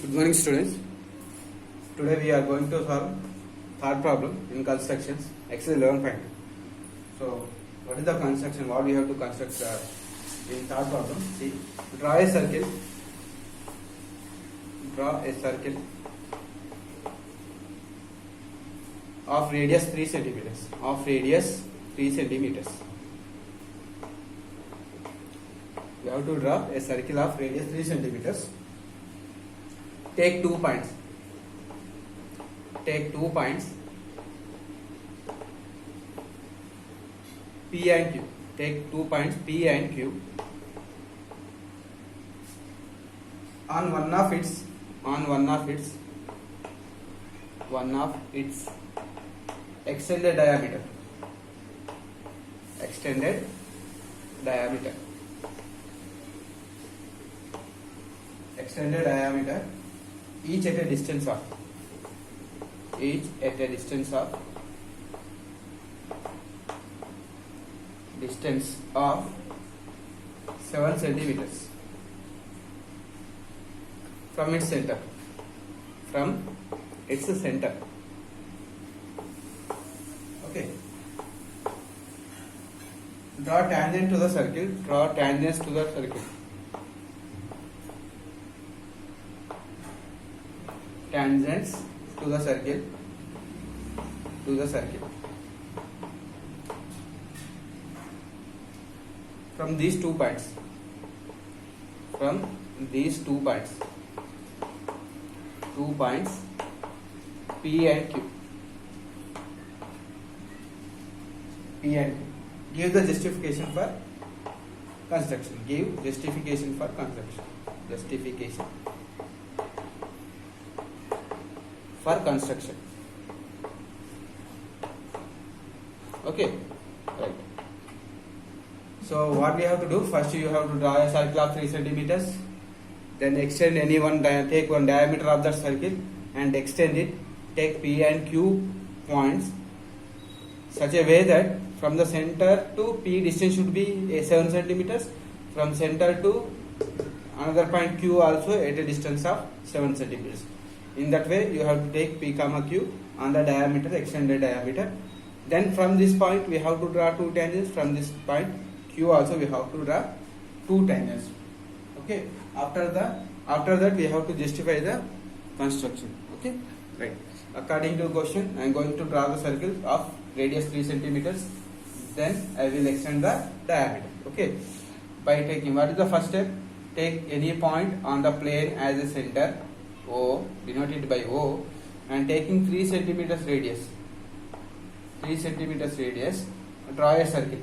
Good morning, students. Today we are going to solve third problem in constructions, exercise 11.2. So, what is the construction? What we have to construct in third problem? See, draw a circle. Draw a circle of radius 3 centimeters. Of radius 3 centimeters. We have to draw a circle of radius 3 centimeters. Take 2 points. Take 2 points P and Q. Take 2 points P and Q. On one of its extended diameter. Extended diameter. Extended diameter. Each at a distance of 7 centimeters from its center. Okay. Draw tangent to the circle. Draw tangents to the circle. Tangents to the circle. From these 2 points. P and Q. Give the justification for construction. Okay, right. So what we have to do? First, you have to draw a circle of 3 centimeters. Then extend take one diameter of that circle and extend it. Take P and Q points such a way that from the center to P distance should be 7 centimeters. From center to another point Q also at a distance of 7 centimeters. In that way, you have to take P comma Q on the diameter, extended diameter. Then from this point, we have to draw 2 tangents. From this point Q also we have to draw 2 tangents. Okay. After that, we have to justify the construction. Okay. Right. According to question, I am going to draw the circle of radius 3 centimeters. Then I will extend the diameter. Okay. By taking, what is the first step? Take any point on the plane as a center, O, denoted by O, and taking 3 centimeters radius. Draw a circle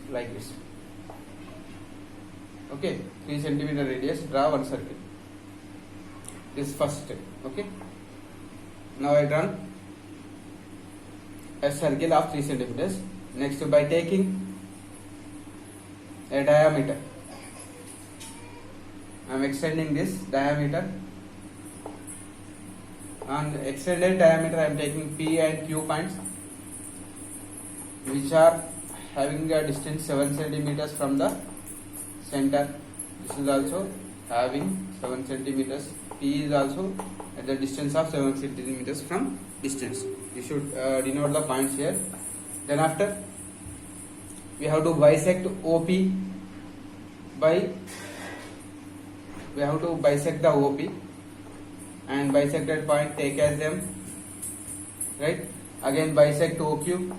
like this. Okay, 3 centimeter radius, draw one circle. This first step. Okay. Now I draw a circle of 3 centimeters. Next, by taking a diameter, I am extending this diameter. On extended diameter, I am taking P and Q points, which are having a distance 7 centimeters from the center. This is also having 7 centimeters. P is also at the distance of 7 centimeters from distance. You should denote the points here. Then after, we have to bisect OP the OP and bisected point take as them, right? Again bisect OQ.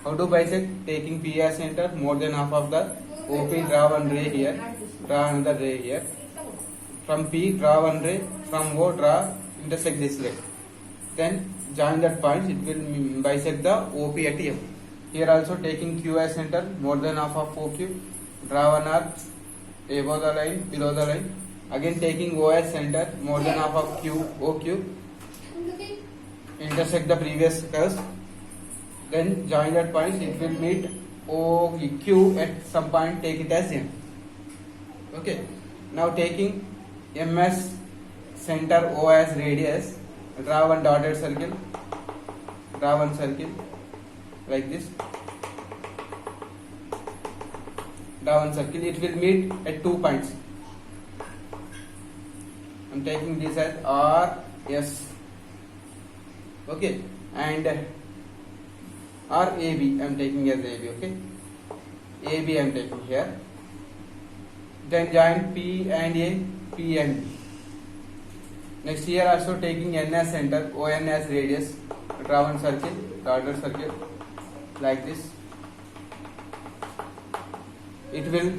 How to bisect? Taking P as center, more than half of the OP, draw one ray here, draw another ray here. From P, draw one ray, from O, intersect this ray. Then join that point, it will bisect the OP at M. Here also taking Q as center, more than half of OQ, draw one arc above the line, below the line. Again taking O as center, more than half of OQ, intersect the previous curves. Then join that point, it will meet OQ at some point, take it as M. Okay. Now taking M as center, O as radius, draw one dotted circle, draw one circle like this. draw one circle. It will meet at 2 points. I'm taking this as R, S. Okay, and or AB, I am taking as AB, okay. AB I am taking here. Then join P and A, P and B. Next here also taking N as center, ON as radius. Draw one circle, dotted circle, like this. It will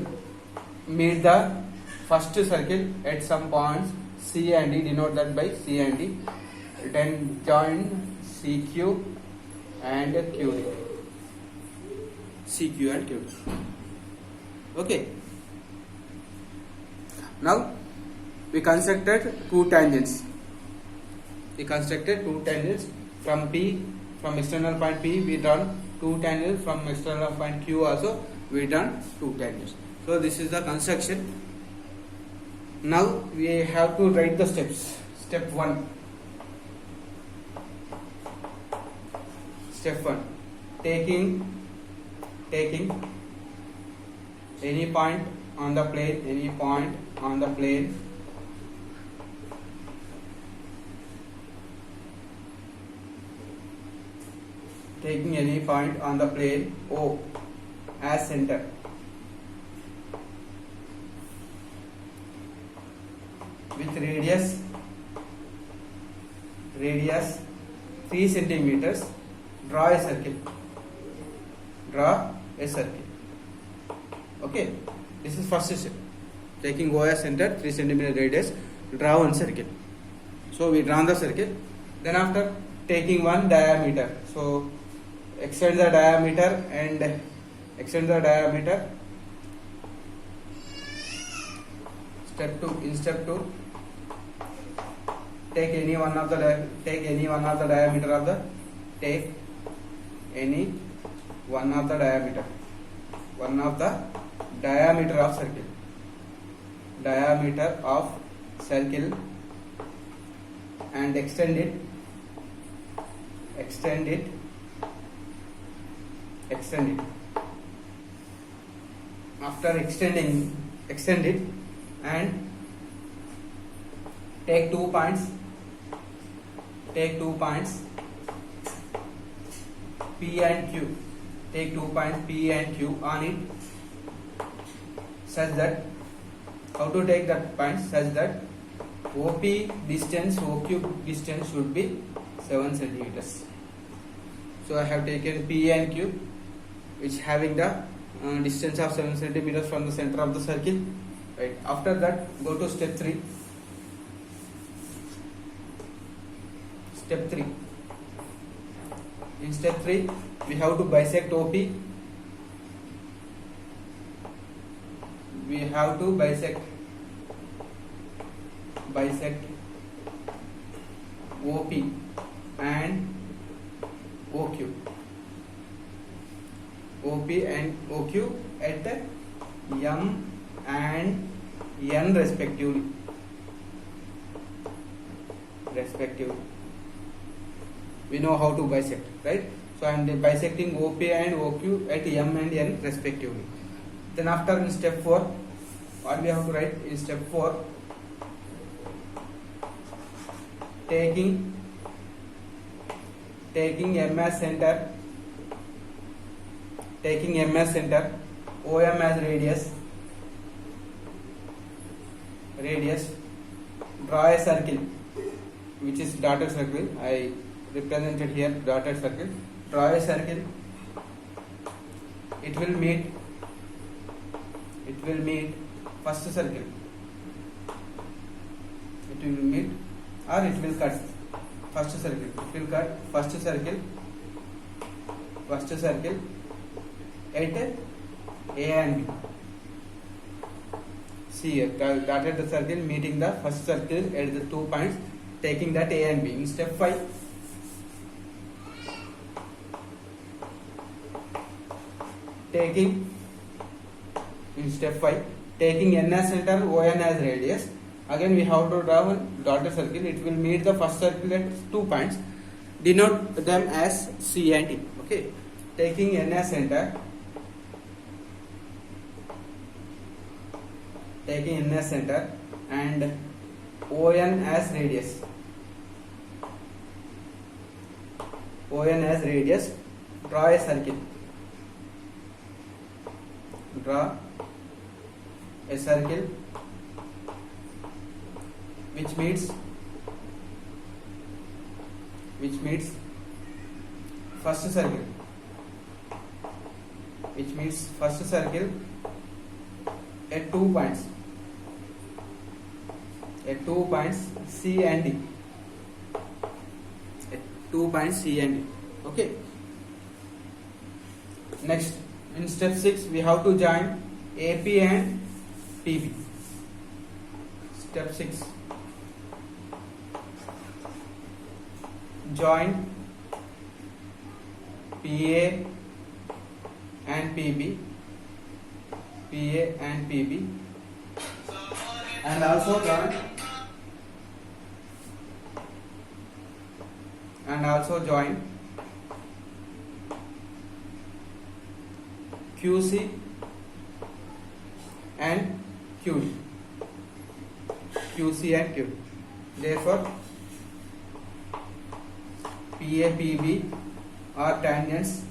meet the first circle at some points C and D, denote that by C and D. Then join CQ and QD. CQ and QD. Okay. Now we constructed two tangents. We constructed two tangents from P, from external point P. We done two tangents from external point Q also. We done two tangents. So this is the construction. Now we have to write the steps. Step 1. Step 1. Taking any point on the plane, taking any point on the plane O as center. With radius 3 centimeters, draw a circle. Okay, this is first step. Taking O as center, 3 centimeter radius, draw one circle. So we draw the circle. Then after taking one diameter, so extend the diameter and extend the diameter. Step 2. In step 2, take any one of the diameter of the diameter of circle and extend it. After extend it and take 2 points. P and Q. Take 2 points P and Q on it, such that, how to take that point, such that OQ distance should be 7 centimeters. So I have taken P and Q, which having the distance of 7 centimeters from the center of the circle. Right. After that, go to step 3. Step 3. In step 3, we have to bisect OP. We have to bisect OP and OQ. OP and OQ at M and N respectively. We know how to bisect, right? So I am bisecting OP and OQ at M and N respectively. Then after, in step 4, what we have to write in step 4? Taking M as center, OM as radius, draw a circle, which is dotted circle. I represented here dotted circle. Draw a circle. It will meet first circle. It will meet, or it will cut first circle. It will cut first circle at A and B. See here, dotted the circle meeting the first circle at the 2 points, taking that A and B. In step 5, taking N as center, ON as radius. Again we have to draw one dotted circle. It will meet the first circle at 2 points. Denote them as C and D. Okay. Taking N as center, taking N as center and ON as radius. ON as radius. Draw a circle. Draw a circle which meets first circle. Which means first circle at 2 points. At 2 points C and D. At 2 points C and D. Okay. Next, in step 6, we have to join AP and PB. Step 6. Join PA and PB. PA and PB. And also join QC and QD. QC and QD. Therefore, PA PB are tangents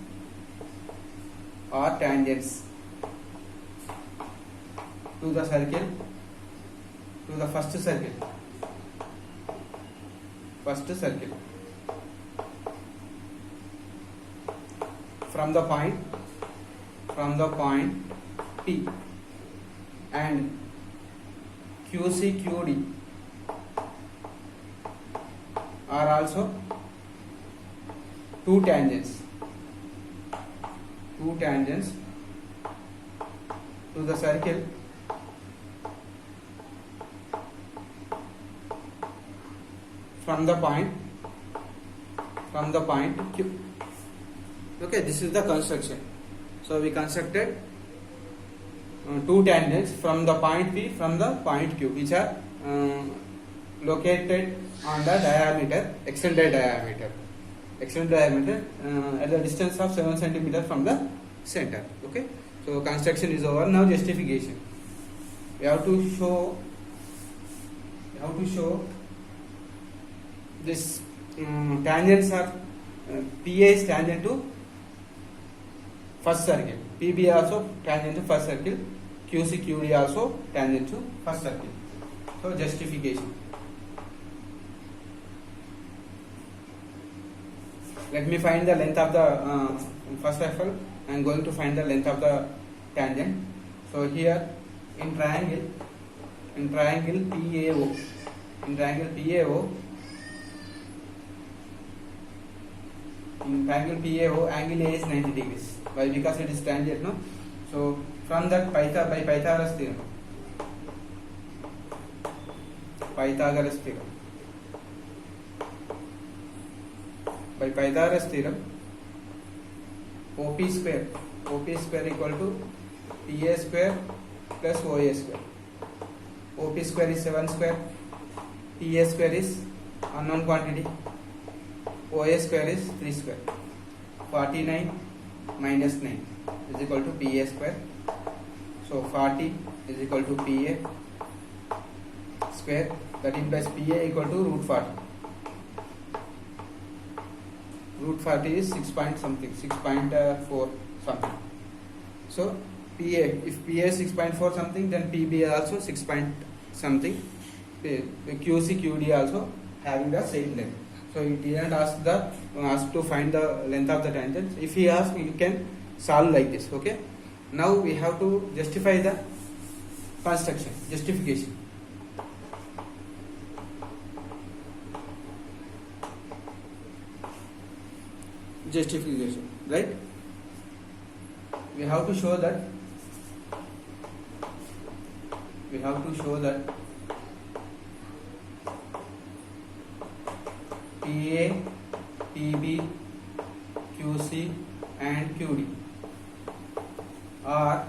to the circle, to the first circle. From the point P, and QC QD are also two tangents to the circle from the point Q. Okay, this is the construction. So we constructed two tangents from the point P, from the point Q, which are located on the diameter, extended diameter at the distance of 7 cm from the center. Okay, so construction is over. Now justification. We have to show this tangents are PA is tangent to first circle, PB also tangent to first circle, QC QD also tangent to first circle. So justification. Let me find the length of the first of all I am going to find the length of the tangent. So here in triangle PAO, angle A is 90 degrees. Why? Because it is tangent, no? So from that by Pythagoras theorem, OP square equal to PA square plus OA square. OP square is 7 square, PA square is unknown quantity, OA square is 3 square. 49 minus 9 is equal to PA square. So 40 is equal to PA square. That implies PA equal to root 40. Root 40 is 6.4 something. So PA, if PA is 6.4 something, then PB is also 6 point something. The QC QD also having the same length. So he didn't ask to find the length of the tangent. If he asks, you can solve like this. Okay. Now we have to justify the construction. Justification. Right? We have to show that PA, PB, QC and QD are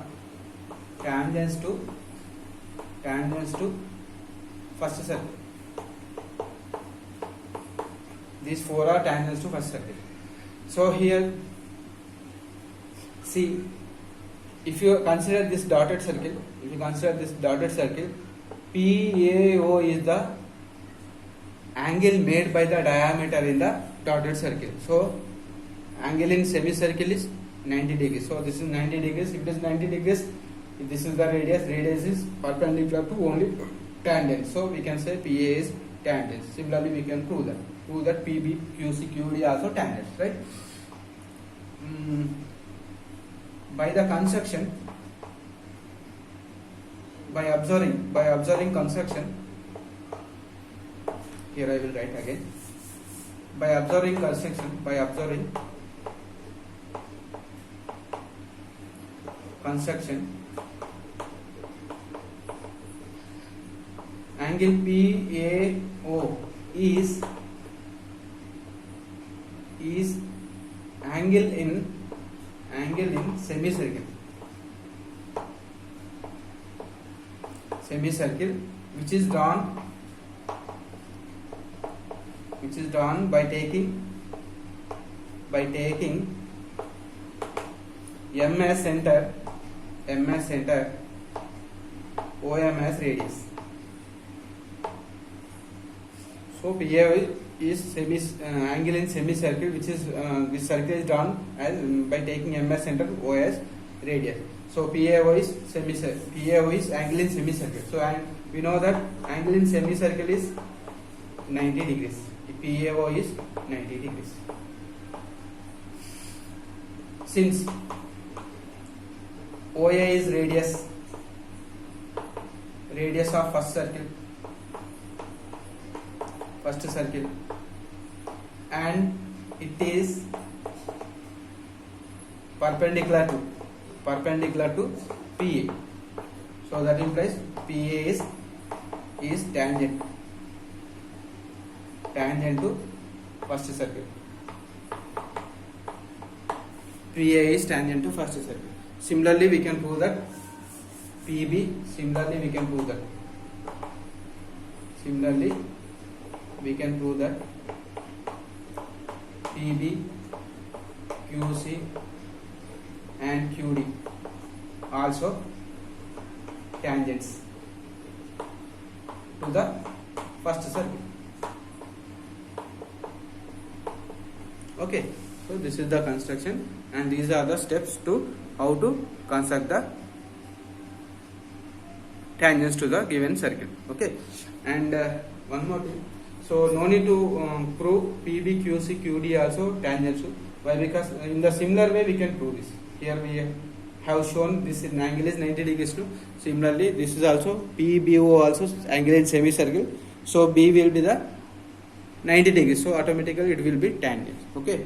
tangents to first circle. These four are tangents to first circle. So here see if you consider this dotted circle, PAO is the angle made by the diameter in the dotted circle. So angle in semicircle is 90 degrees. So this is 90 degrees. If it is 90 degrees, if this is the radius is perpendicular to only tangent. So we can say PA is tangent. Similarly, we can prove that PB, QC, QD also tangents, right? By the construction, by observing construction, here I will write again. By observing construction, angle PAO is angle in semicircle, which is drawn by taking M as center, OM as radius. So PA is angle in semicircle, which is this circle is drawn as by taking M as center, O as radius. So PAO is angle in semicircle. So we know that angle in semicircle is 90 degrees. PAO is 90 degrees. Since OA is radius of first circle, and it is perpendicular to PA. So that implies PA is tangent to first circle. PA is tangent to first circle. Similarly, we can prove that PB. Similarly, we can prove that PB, QC and QD also tangents to the first circle. Okay, so this is the construction, and these are the steps to how to construct the tangents to the given circle. Okay, and one more thing. So no need to prove PB, QC, QD also tangents. Why? Because in the similar way we can prove this. Here we have shown this angle is 90 degrees too. Similarly, this is also PBO also angle in semicircle. So B will be the 90 degrees. So automatically it will be tangent. Okay.